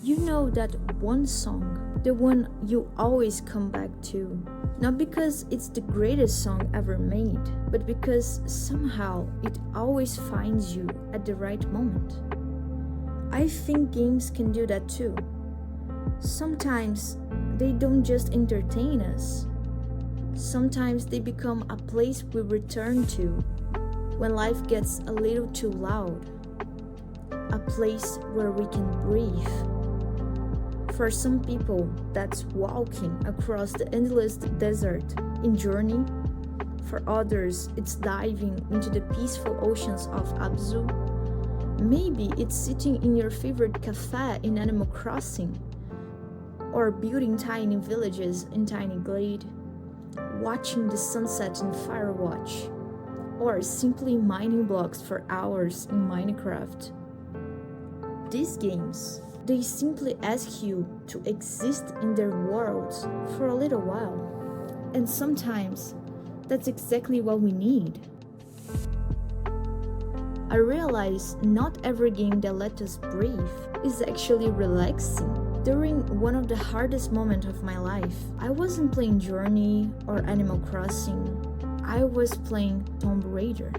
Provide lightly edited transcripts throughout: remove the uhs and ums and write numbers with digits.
You know that one song, the one you always come back to. Not because it's the greatest song ever made, but because somehow it always finds you at the right moment. I think games can do that too. Sometimes they don't just entertain us. Sometimes they become a place we return to when life gets a little too loud. A place where we can breathe. For some people, that's walking across the endless desert in Journey. For others, it's diving into the peaceful oceans of Abzú. Maybe it's sitting in your favorite cafe in Animal Crossing, or building tiny villages in Tiny Glade, watching the sunset in Firewatch, or simply mining blocks for hours in Minecraft. These games, they simply ask you to exist in their worlds for a little while. And sometimes, that's exactly what we need. I realize not every game that lets us breathe is actually relaxing. During one of the hardest moments of my life, I wasn't playing Journey or Animal Crossing. I was playing Tomb Raider.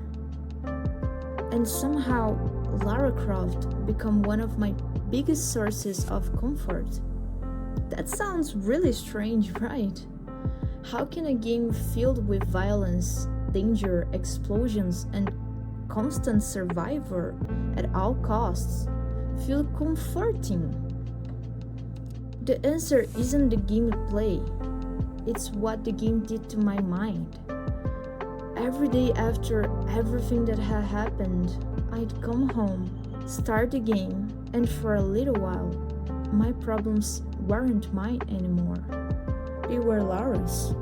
And somehow, Lara Croft became one of my biggest sources of comfort. That sounds really strange, right? How can a game filled with violence, danger, explosions, and constant survivor at all costs feel comforting? The answer isn't the gameplay, it's what the game did to my mind. Every day after everything that had happened, I'd come home, start the game, and for a little while, my problems weren't mine anymore. They were Lara's.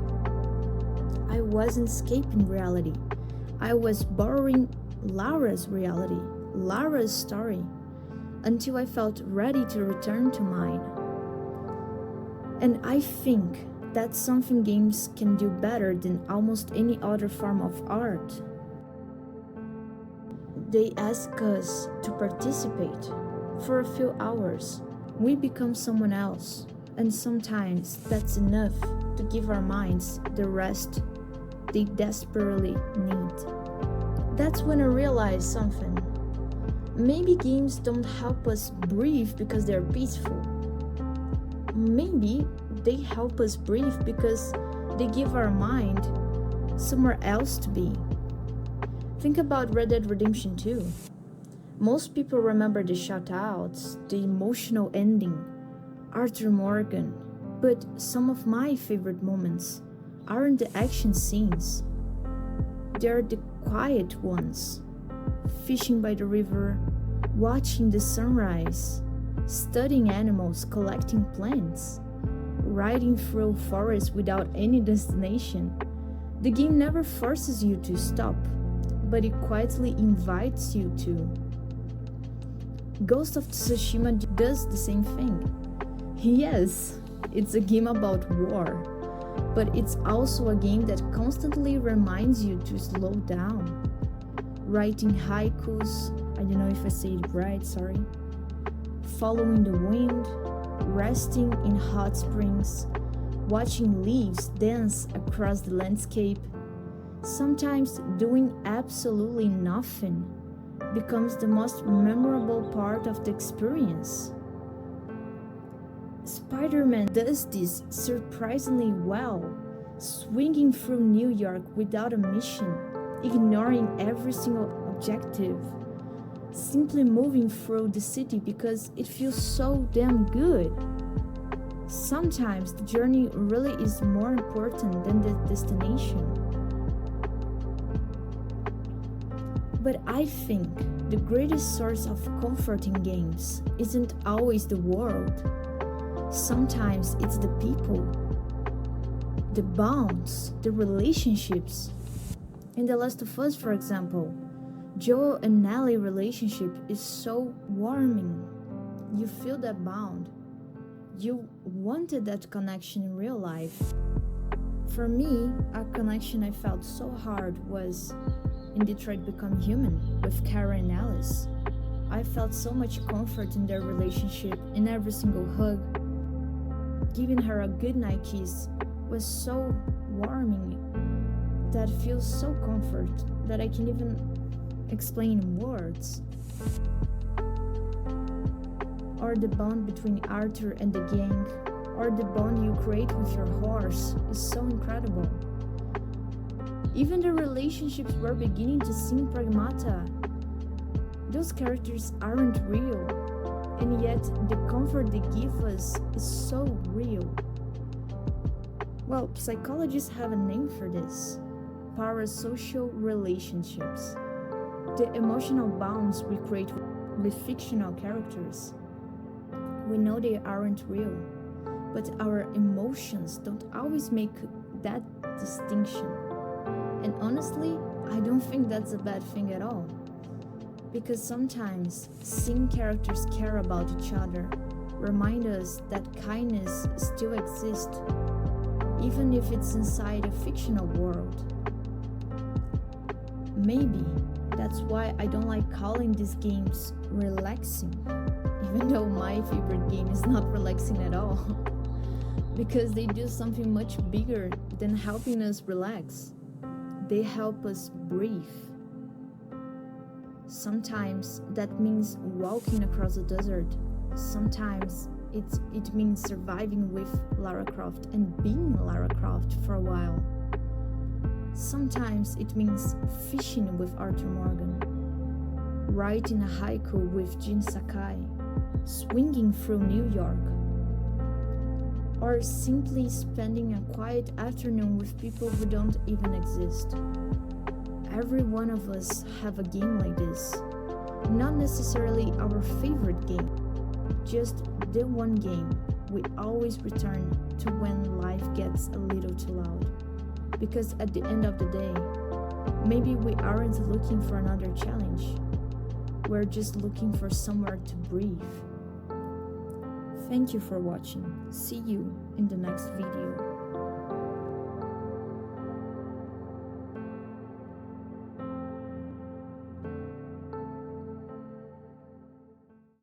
I wasn't escaping reality. I was borrowing Lara's reality, Lara's story, until I felt ready to return to mine. And I think that's something games can do better than almost any other form of art. They ask us to participate. For a few hours, we become someone else, and sometimes that's enough to give our minds the rest they desperately need. That's when I realized something. Maybe games don't help us breathe because they're peaceful. Maybe they help us breathe because they give our mind somewhere else to be. Think about Red Dead Redemption 2. Most people remember the shoutouts, the emotional ending, Arthur Morgan, but some of my favorite moments aren't the action scenes. They're the quiet ones. Fishing by the river, watching the sunrise, studying animals, collecting plants, riding through forests without any destination. The game never forces you to stop, but it quietly invites you to. Ghost of Tsushima does the same thing. Yes, it's a game about war, but it's also a game that constantly reminds you to slow down. Writing haikus, I don't know if I say it right, sorry. Following the wind, resting in hot springs, watching leaves dance across the landscape. Sometimes doing absolutely nothing becomes the most memorable part of the experience. Spiderman does this surprisingly well, swinging through New York without a mission, ignoring every single objective, simply moving through the city because it feels so damn good. Sometimes the journey really is more important than the destination. But I think the greatest source of comfort in games isn't always the world. Sometimes it's the people, the bonds, the relationships. In The Last of Us, for example, Joel and Ellie relationship is so warming. You feel that bond. You wanted that connection in real life. For me, a connection I felt so hard was in Detroit Become Human with Kara and Alice. I felt so much comfort in their relationship. In every single hug, giving her a goodnight kiss was so warming. That feels so comfort that I can't even explain in words. Or the bond between Arthur and the gang, or the bond you create with your horse is so incredible. Even the relationships we're beginning to see in Pragmata, those characters aren't real, and yet the comfort they give us is so real. Well, psychologists have a name for this: parasocial relationships. The emotional bonds we create with fictional characters. We know they aren't real, but our emotions don't always make that distinction. And honestly, I don't think that's a bad thing at all. Because sometimes seeing characters care about each other remind us that kindness still exists, even if it's inside a fictional world. Maybe that's why I don't like calling these games relaxing, even though my favorite game is not relaxing at all. Because they do something much bigger than helping us relax. They help us breathe. Sometimes that means walking across the desert. Sometimes it means surviving with Lara Croft and being Lara Croft for a while. Sometimes it means fishing with Arthur Morgan, writing a haiku with Jin Sakai, swinging through New York, or simply spending a quiet afternoon with people who don't even exist. Every one of us have a game like this. Not necessarily our favorite game, just the one game we always return to when life gets a little too loud. Because at the end of the day, maybe we aren't looking for another challenge. We're just looking for somewhere to breathe. Thank you for watching. See you in the next video.